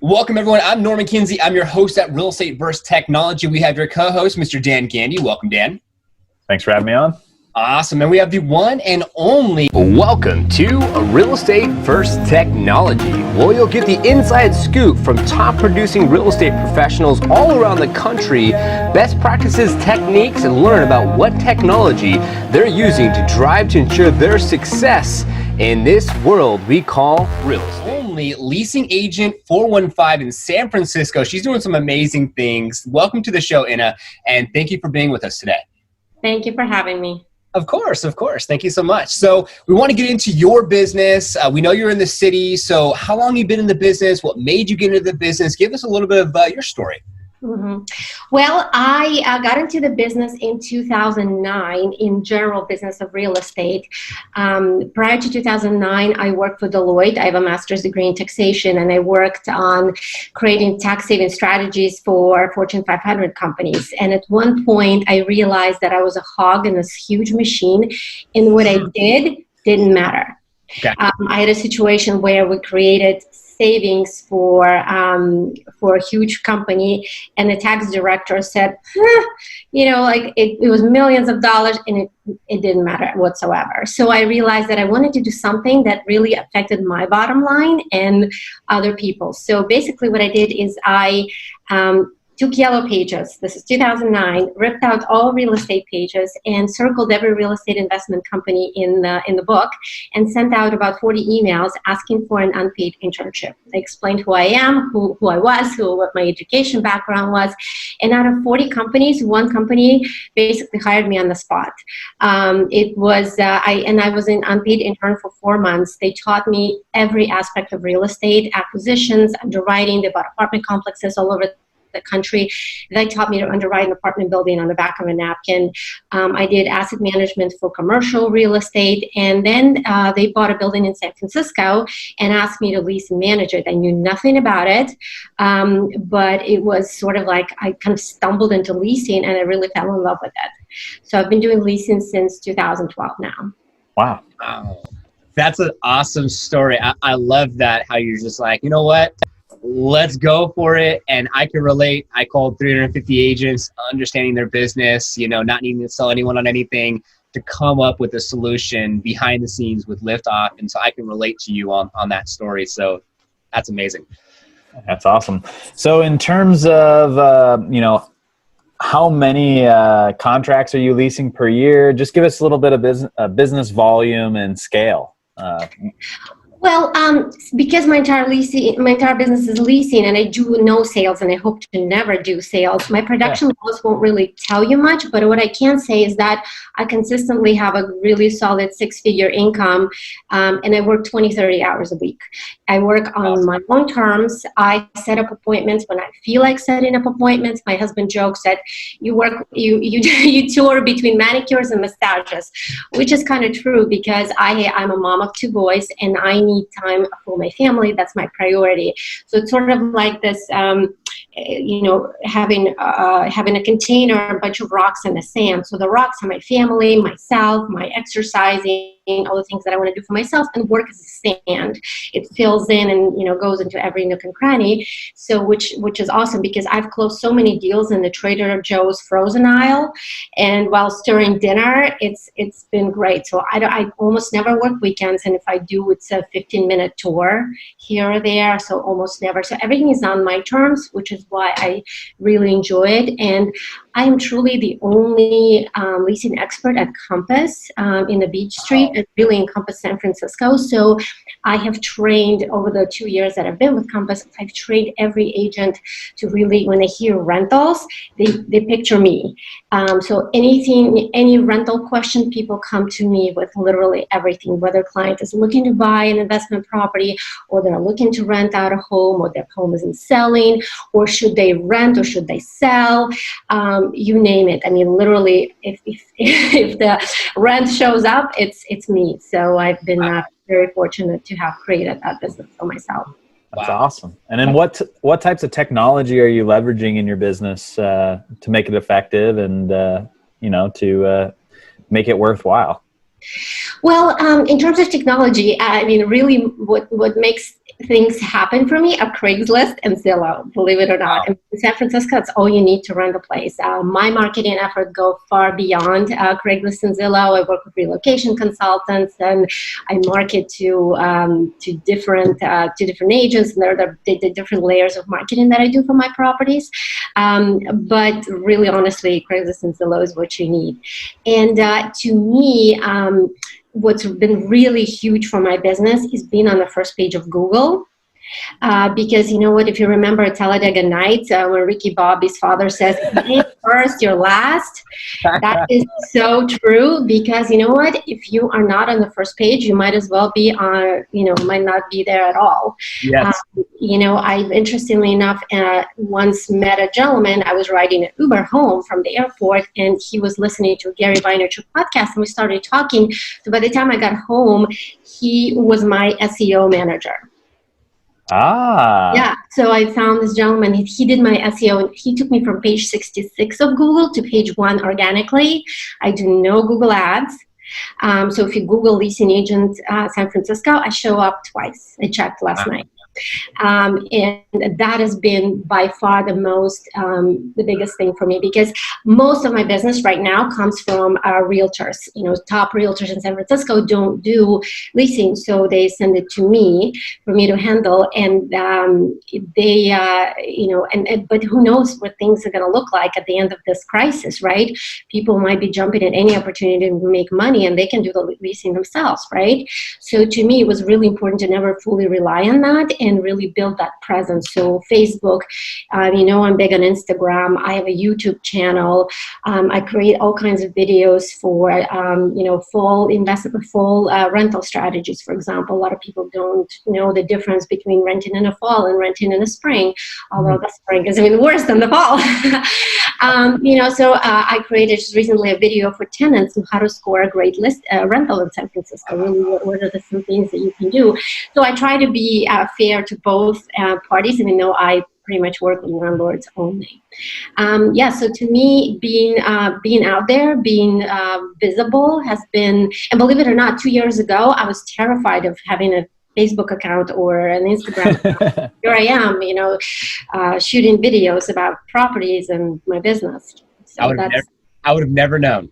Welcome, everyone. I'm Norman Kinsey. I'm your host at Real Estate vs. Technology. We have your co-host, Mr. Dan Gandy. Welcome, Dan. Thanks for having me on. Awesome. And we have the one and only welcome to Real Estate vs. Technology. Well, you'll get the inside scoop from top producing real estate professionals all around the country, best practices, techniques, and learn about what technology they're using to drive to ensure their success in this world we call real estate. Leasing Agent 415 in San Francisco. She's doing some amazing things. Welcome to the show, Inna, and thank you for being with us today. Thank you for having me. Of course. Thank you so much. So we want to get into your business. We know you're in the city. So how long have you been in the business? What made you get into the business? Give us a little bit of your story. Mm-hmm. Well, I got into the business in 2009 in general business of real estate. Prior to 2009, I worked for Deloitte. I have a master's degree in taxation, and I worked on creating tax saving strategies for Fortune 500 companies. And at one point, I realized that I was a hog in this huge machine, and what I didn't matter. Okay. I had a situation where we created savings for a huge company, and the tax director said, it was millions of dollars, and it didn't matter whatsoever. So I realized that I wanted to do something that really affected my bottom line and other people. So basically what I did is I took yellow pages, this is 2009, ripped out all real estate pages and circled every real estate investment company in the book and sent out about 40 emails asking for an unpaid internship. I explained who I am, who I was, what my education background was. And out of 40 companies, one company basically hired me on the spot. I was an unpaid intern for 4 months. They taught me every aspect of real estate, acquisitions, underwriting. They bought apartment complexes all over the country. They taught me to underwrite an apartment building on the back of a napkin. I did asset management for commercial real estate, and then they bought a building in San Francisco and asked me to lease and manage it. I knew nothing about it, but it was sort of like I kind of stumbled into leasing, and I really fell in love with it. So I've been doing leasing since 2012 now. Wow. That's an awesome story. I love that, how you're just like, you know what? Let's go for it. And I can relate. I called 350 agents, understanding their business, not needing to sell anyone on anything, to come up with a solution behind the scenes with LiftOff. And so I can relate to you on that story. So that's amazing. That's awesome. So in terms of, how many contracts are you leasing per year? Just give us a little bit of business volume and scale. Well, because my entire business is leasing, and I do no sales, and I hope to never do sales, my production levels won't really tell you much, but what I can say is that I consistently have a really solid 6-figure income, and I work 20, 30 hours a week. I work on my own terms. I set up appointments when I feel like setting up appointments. My husband jokes that you tour between manicures and massages, which is kind of true because I'm a mom of 2 boys, and I need time for my family. That's my priority. So it's sort of like this, having a container, a bunch of rocks in the sand. So the rocks are my family, myself, my exercising, all the things that I want to do for myself, and work is sand. It fills in and goes into every nook and cranny. So which is awesome because I've closed so many deals in the Trader Joe's frozen aisle, and while stirring dinner, it's been great. So I almost never work weekends, and if I do, it's a 15-minute tour here or there. So almost never. So everything is on my terms, which is why I really enjoy it. And I am truly the only leasing expert at Compass in the Beach Street. It really encompassed San Francisco. So I have trained over the 2 years that I've been with Compass, I've trained every agent to really, when they hear rentals, they picture me. So any rental question, people come to me with literally everything, whether a client is looking to buy an investment property, or they're looking to rent out a home, or their home isn't selling, or should they rent or should they sell, you name it. I mean, literally, if the rent shows up, it's me. So I've been very fortunate to have created that business for myself. That's awesome. And then what types of technology are you leveraging in your business to make it effective and to make it worthwhile? Well, in terms of technology, I mean, really what makes things happen for me are Craigslist and Zillow, believe it or not. Wow. And in San Francisco, it's all you need to run the place. My marketing effort go far beyond Craigslist and Zillow. I work with relocation consultants, and I market to different agents, and there are the different layers of marketing that I do for my properties. But really, honestly, Craigslist and Zillow is what you need. And to me, what's been really huge for my business is being on the first page of Google. Because you know what, if you remember Talladega Nights, where Ricky Bobby's father says, if you ain't first, you're last. That is so true, because you know what, if you are not on the first page, you might as well be on, might not be there at all. Yes. I interestingly enough once met a gentleman. I was riding an Uber home from the airport, and he was listening to Gary Vaynerchuk podcast, and we started talking. So by the time I got home, he was my SEO manager. Yeah, so I found this gentleman. He did my SEO, and he took me from page 66 of Google to page 1 organically. I do no Google ads. So if you Google Leasing Agent San Francisco, I show up twice. I checked last night. And that has been by far the biggest thing for me, because most of my business right now comes from realtors. Top realtors in San Francisco don't do leasing, so they send it to me for me to handle. And but who knows what things are going to look like at the end of this crisis, right? People might be jumping at any opportunity to make money, and they can do the leasing themselves, right? So to me, it was really important to never fully rely on that, and really build that presence. So Facebook, I'm big on Instagram. I have a YouTube channel. I create all kinds of videos for, full rental strategies, for example. A lot of people don't know the difference between renting in the fall and renting in the spring, although the spring is even worse than the fall. I created just recently a video for tenants on how to score a great rental in San Francisco. Really, what are some things that you can do? So I try to be fair to both parties, even though I pretty much work with landlords only. So to me, being out there, being visible has been, and believe it or not, 2 years ago, I was terrified of having a Facebook account or an Instagram account. Here I am, shooting videos about properties and my business. So I would have never known.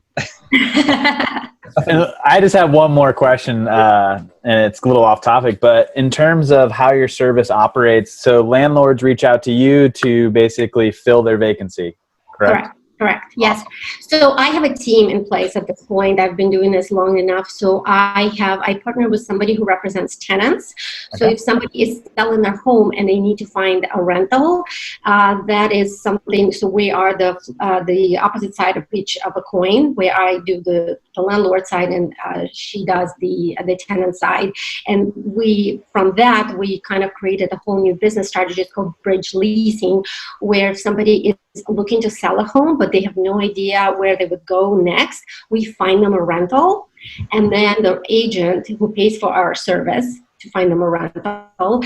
I just have one more question, and it's a little off topic, but in terms of how your service operates, so landlords reach out to you to basically fill their vacancy, correct? Correct. Yes. So I have a team in place at this point. I've been doing this long enough. So I partner with somebody who represents tenants. Okay. So if somebody is selling their home and they need to find a rental, that is something. So we are the opposite side of each of a coin, where I do the landlord side and she does the tenant side. And from that, we kind of created a whole new business strategy. It's called bridge leasing, where if somebody is looking to sell a home, but they have no idea where they would go next, we find them a rental, and then the agent who pays for our service to find them a rental,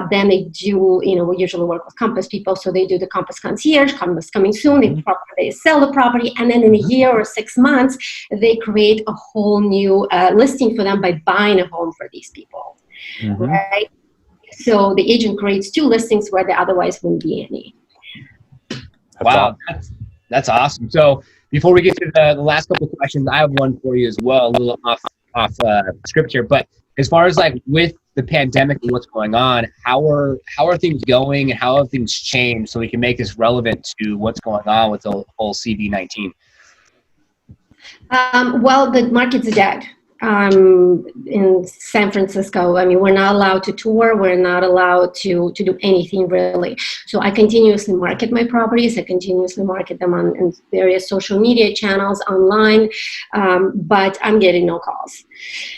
then they do, we usually work with Compass people, so they do the Compass concierge, Compass coming soon, they sell the property, and then in a year or 6 months, they create a whole new listing for them by buying a home for these people, right? So the agent creates 2 listings where there otherwise wouldn't be any. Wow, that's awesome. So before we get to the last couple of questions, I have one for you as well, a little off script here. But as far as like with the pandemic and what's going on, how are things going, and how have things changed so we can make this relevant to what's going on with the whole CV-19? Well, the market's dead. In San Francisco, we're not allowed to tour. We're not allowed to do anything really. So I continuously market my properties. I continuously market them on various social media channels online, but I'm getting no calls.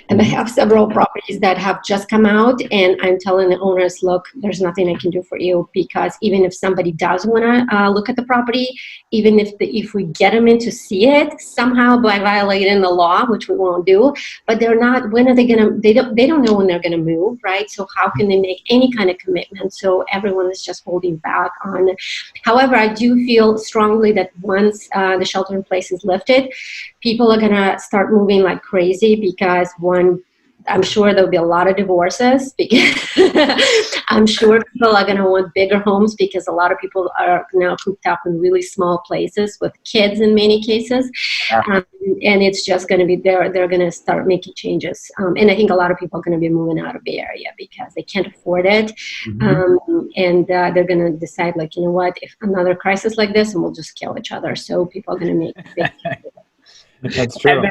And I have several properties that have just come out, and I'm telling the owners, look, there's nothing I can do for you, because even if somebody does want to look at the property, even if we get them in to see it somehow by violating the law, which we won't do, but they're not, when are they going to, they don't know when they're going to move, right? So how can they make any kind of commitment? So everyone is just holding back on it. However, I do feel strongly that once the shelter in place is lifted, people are going to start moving like crazy, because one, I'm sure there'll be a lot of divorces because I'm sure people are going to want bigger homes because a lot of people are now cooped up in really small places with kids in many cases. And it's just going to be they're going to start making changes. And I think a lot of people are going to be moving out of the area because they can't afford it. And they're going to decide, like, you know what, if another crisis like this, and we'll just kill each other. So people are going to make big changes. That's true.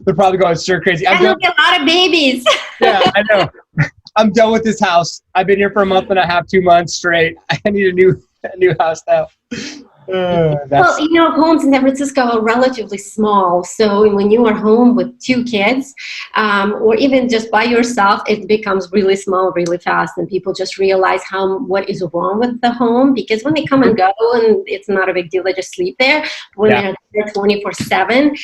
They're probably going stir crazy. And there'll be a lot of babies. Yeah, I know. I'm done with this house. I've been here for a month and a half, 2 months straight. I need a new house now. Well, you know, homes in San Francisco are relatively small. So when you are home with 2 kids, or even just by yourself, it becomes really small really fast. And people just realize what is wrong with the home. Because when they come and go, and it's not a big deal, they just sleep there. When they're there 24/7,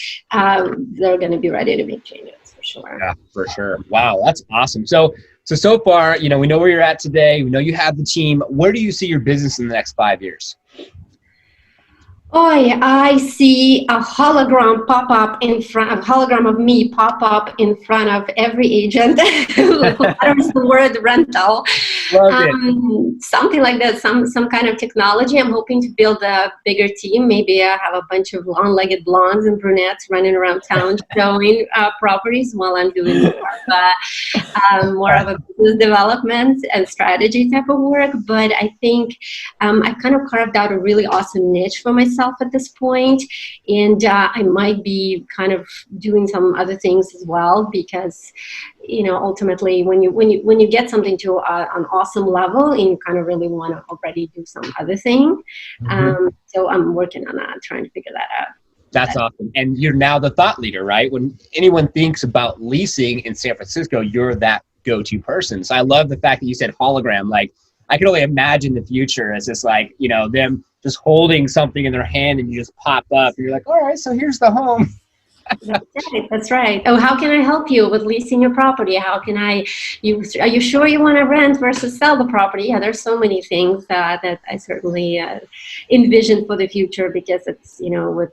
they're going to be ready to make changes for sure. Yeah, for sure. Wow, that's awesome. So far, you know, we know where you're at today. We know you have the team. Where do you see your business in the next 5 years? Oh, yeah, I see a hologram of me pop up in front of every agent who utters the word rental. Something like that, some kind of technology. I'm hoping to build a bigger team. Maybe I have a bunch of long-legged blondes and brunettes running around town showing properties while I'm doing more of a business development and strategy type of work. But I think I've kind of carved out a really awesome niche for myself at this point, and I might be kind of doing some other things as well, because, you know, ultimately when you get something to an awesome level, and you kind of really want to already do some other thing. So I'm working on that, trying to figure that out. That's awesome. And you're now the thought leader, right? When anyone thinks about leasing in San Francisco, you're that go-to person. So I love the fact that you said hologram. Like, I can only imagine the future as just like, you know, them just holding something in their hand and you just pop up and you're like, all right, so here's the home. That's right. Oh, how can I help you with leasing your property? How can are you sure you want to rent versus sell the property? Yeah, there's so many things that I certainly envision for the future, because it's, you know,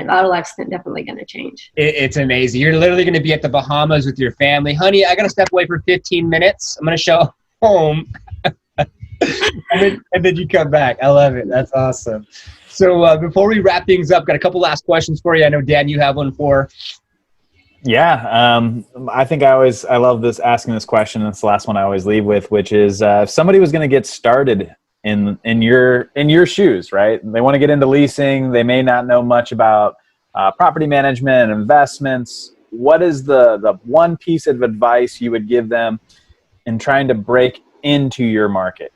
our life's definitely going to change. It's amazing. You're literally going to be at the Bahamas with your family. Honey, I got to step away for 15 minutes. I'm going to show home. and then you come back. I love it. That's awesome. So before we wrap things up, got a couple last questions for you. I know, Dan, you have one for. Yeah, I think I love asking this question. It's the last one I always leave with, which is if somebody was going to get started in your shoes, right? They want to get into leasing. They may not know much about property management and investments. What is the one piece of advice you would give them in trying to break into your market?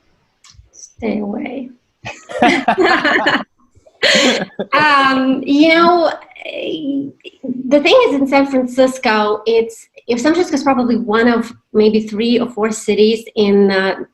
Stay away. You know, the thing is, in San Francisco, San Francisco is probably one of maybe 3 or 4 cities in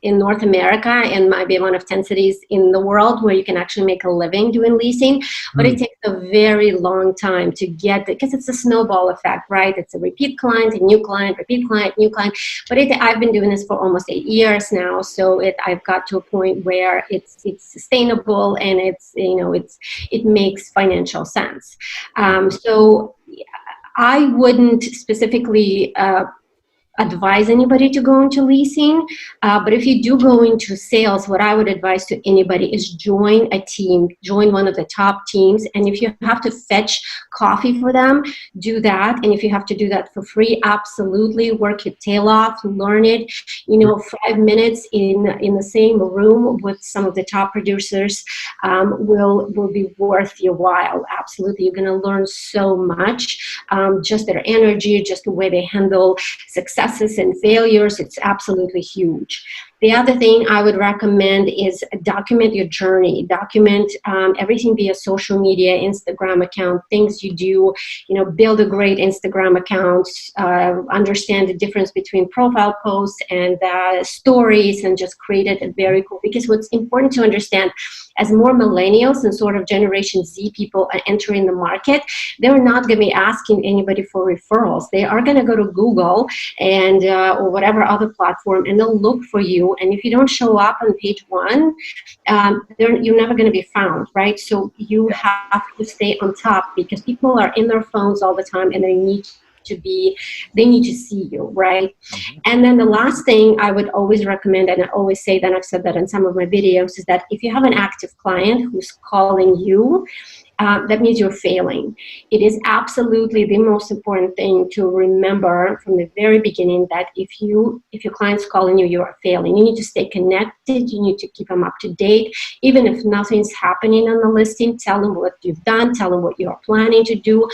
North America, and might be one of 10 cities in the world where you can actually make a living doing leasing. But it takes a very long time to get, because it's a snowball effect, right? It's a repeat client, a new client, repeat client, new client. But I've been doing this for almost 8 years now, so I've got to a point where it's sustainable, and it makes financial sense. So I wouldn't specifically advise anybody to go into leasing, but if you do go into sales, what I would advise to anybody is join a team, join one of the top teams, and if you have to fetch coffee for them, do that. And if you have to do that for free, absolutely work your tail off, learn it. 5 minutes in the same room with some of the top producers will be worth your while. Absolutely, you're going to learn so much, just their energy, just the way they handle successes and failures. It's absolutely huge. The other thing I would recommend is document your journey. Document everything via social media, Instagram account, things you do. Build a great Instagram account. Understand the difference between profile posts and stories, and just create it very cool. Because what's important to understand, as more millennials and sort of Generation Z people are entering the market, they're not going to be asking anybody for referrals. They are going to go to Google and or whatever other platform, and they'll look for you. And if you don't show up on page 1, you're never going to be found, right? So you have to stay on top, because people are in their phones all the time, and they need they need to see you, right? And then the last thing I would always recommend, and I always say that, I've said that in some of my videos, is that if you have an active client who's calling you, that means you're failing. It is absolutely the most important thing to remember from the very beginning, that if your client's calling you, you are failing. You need to stay connected. You need to keep them up to date. Even if nothing's happening on the listing, tell them what you've done, tell them what you're planning to do.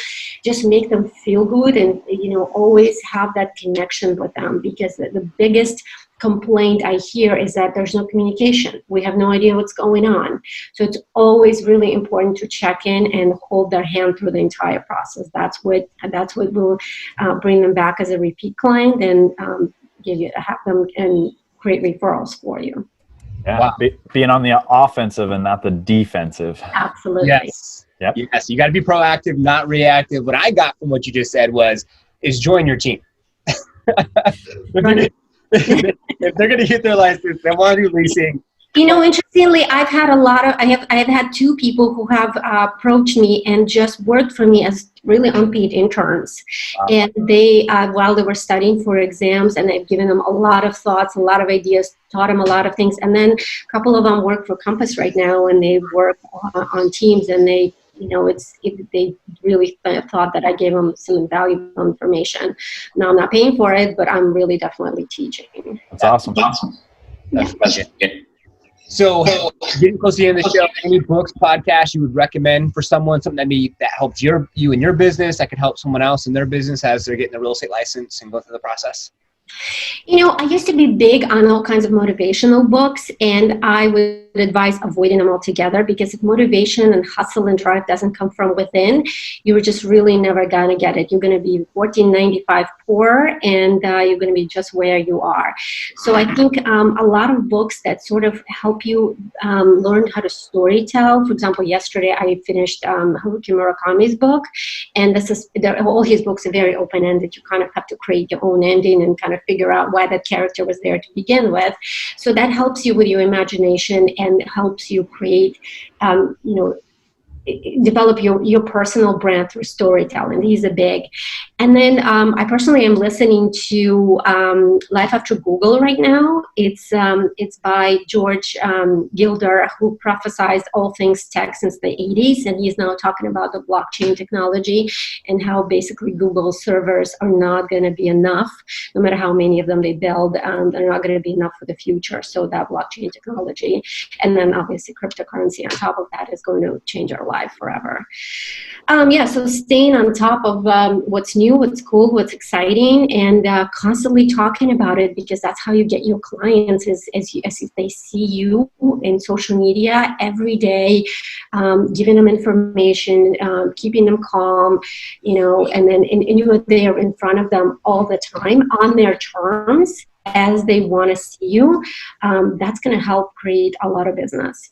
Just make them feel good, and always have that connection with them, because the biggest complaint I hear is that there's no communication. We have no idea what's going on. So it's always really important to check in and hold their hand through the entire process. That's what will bring them back as a repeat client, and have them and create referrals for you. Yeah, wow. Being on the offensive and not the defensive. Absolutely. Yes. Yep. Yes. You got to be proactive, not reactive. What I got from what you just said is join your team. If they're going to get their license, they want to do leasing. Interestingly, I have had 2 people who have approached me and just worked for me as really unpaid interns. Wow. And they, while they were studying for exams, and I've given them a lot of thoughts, a lot of ideas, taught them a lot of things. And then a couple of them work for Compass right now, and they work on teams, and they really thought that I gave them some invaluable information. Now I'm not paying for it, but I'm really definitely teaching. That's awesome. That's good. So, getting close to the end of the show, any books, podcasts you would recommend for someone, something that helps you in your business, that could help someone else in their business as they're getting the real estate license and go through the process? I used to be big on all kinds of motivational books, and I would advise avoiding them altogether, because if motivation and hustle and drive doesn't come from within, you're just really never going to get it. You're going to be 1495 poor, and you're going to be just where you are. So I think a lot of books that sort of help you learn how to storytell. For example, yesterday I finished Haruki Murakami's book, and all his books are very open-ended. You kind of have to create your own ending and kind of figure out why that character was there to begin with. So that helps you with your imagination and helps you create, develop your personal brand through storytelling. These are big. And then I personally am listening to Life After Google right now. It's by George Gilder, who prophesized all things tech since the 80s, and he's now talking about the blockchain technology and how basically Google servers are not going to be enough. No matter how many of them they build, they're not going to be enough for the future. So that blockchain technology, and then obviously cryptocurrency on top of that, is going to change our life forever. So staying on top of what's new, what's cool, what's exciting, and constantly talking about it, because that's how you get your clients, as if they see you in social media every day, giving them information, keeping them calm, and then you're there in front of them all the time on their terms as they want to see you. That's going to help create a lot of business.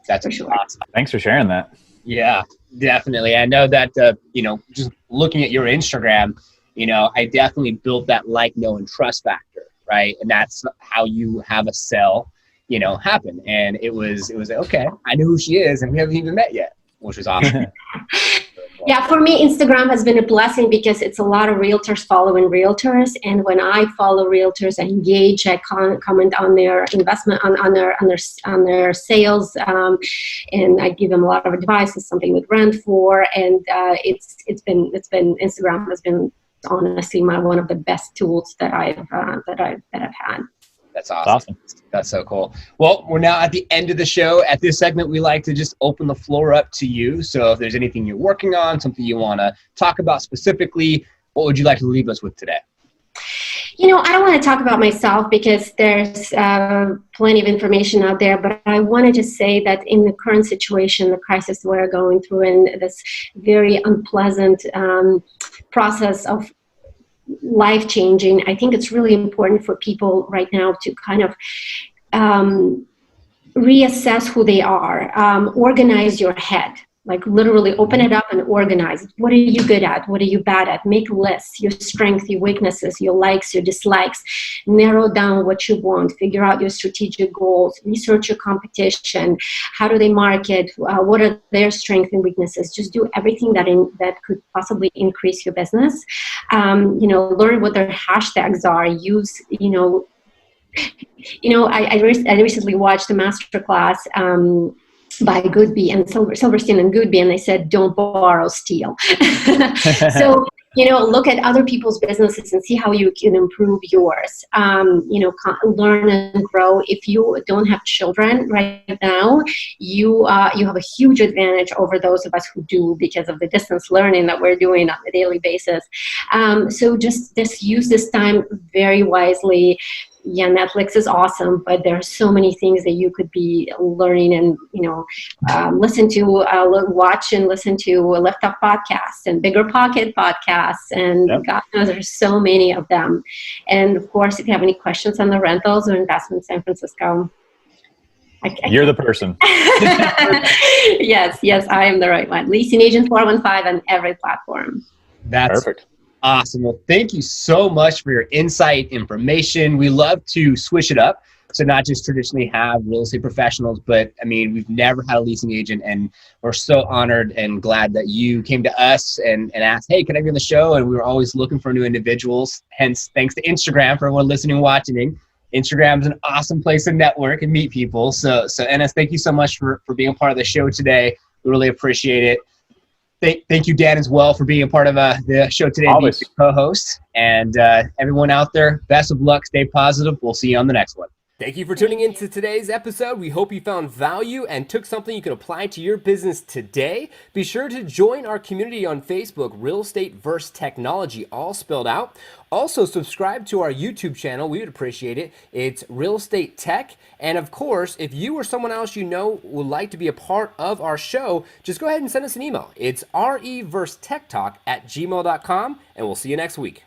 That's for sure. Awesome. Thanks for sharing that. Yeah, definitely. I know that, just looking at your Instagram, I definitely built that like, know, and trust factor, right? And that's how you have a sell, happen. And it was okay, I know who she is, and we haven't even met yet, which was awesome. Yeah, for me, Instagram has been a blessing, because it's a lot of realtors following realtors, and when I follow realtors, I engage, I comment on their investment, on their sales, and I give them a lot of advice. It's something with rent for, and it's been Instagram has been honestly one of the best tools that I've had. That's awesome. That's so cool. Well, we're now at the end of the show. At this segment, we like to just open the floor up to you. So if there's anything you're working on, something you want to talk about specifically, what would you like to leave us with today? I don't want to talk about myself, because there's plenty of information out there, but I wanted to say that in the current situation, the crisis we're going through, and this very unpleasant process of life-changing, I think it's really important for people right now to kind of reassess who they are, organize your head. Like literally open it up and organize it. What are you good at? What are you bad at? Make lists, your strengths, your weaknesses, your likes, your dislikes. Narrow down what you want. Figure out your strategic goals. Research your competition. How do they market? What are their strengths and weaknesses? Just do everything that could possibly increase your business. Learn what their hashtags are. Use, I recently watched a masterclass by Goodby and Silverstein and Goodby, and they said, don't borrow, steal. So, look at other people's businesses and see how you can improve yours. Learn and grow. If you don't have children right now, you have a huge advantage over those of us who do, because of the distance learning that we're doing on a daily basis. So just use this time very wisely. Yeah, Netflix is awesome, but there are so many things that you could be learning and, watch and listen to LiftOff podcasts and Bigger Pocket podcasts. And yep. God knows there's so many of them. And of course, if you have any questions on the rentals or investments in San Francisco, you're the person. Yes, I am the right one. Leasing Agent 415 on every platform. That's perfect. Awesome. Well, thank you so much for your insight, information. We love to switch it up. So not just traditionally have real estate professionals, but we've never had a leasing agent, and we're so honored and glad that you came to us and asked, hey, can I be on the show? And we were always looking for new individuals. Hence, thanks to Instagram for everyone listening and watching. Instagram is an awesome place to network and meet people. So Enes, thank you so much for being a part of the show today. We really appreciate it. Thank you, Dan, as well, for being a part of the show today and being the co-host. And everyone out there, best of luck. Stay positive. We'll see you on the next one. Thank you for tuning in to today's episode. We hope you found value and took something you can apply to your business today. Be sure to join our community on Facebook, Real Estate vs. Technology, all spelled out. Also, subscribe to our YouTube channel. We would appreciate it. It's Real Estate Tech. And of course, if you or someone else you know would like to be a part of our show, just go ahead and send us an email. It's reversetechtalk@gmail.com, and we'll see you next week.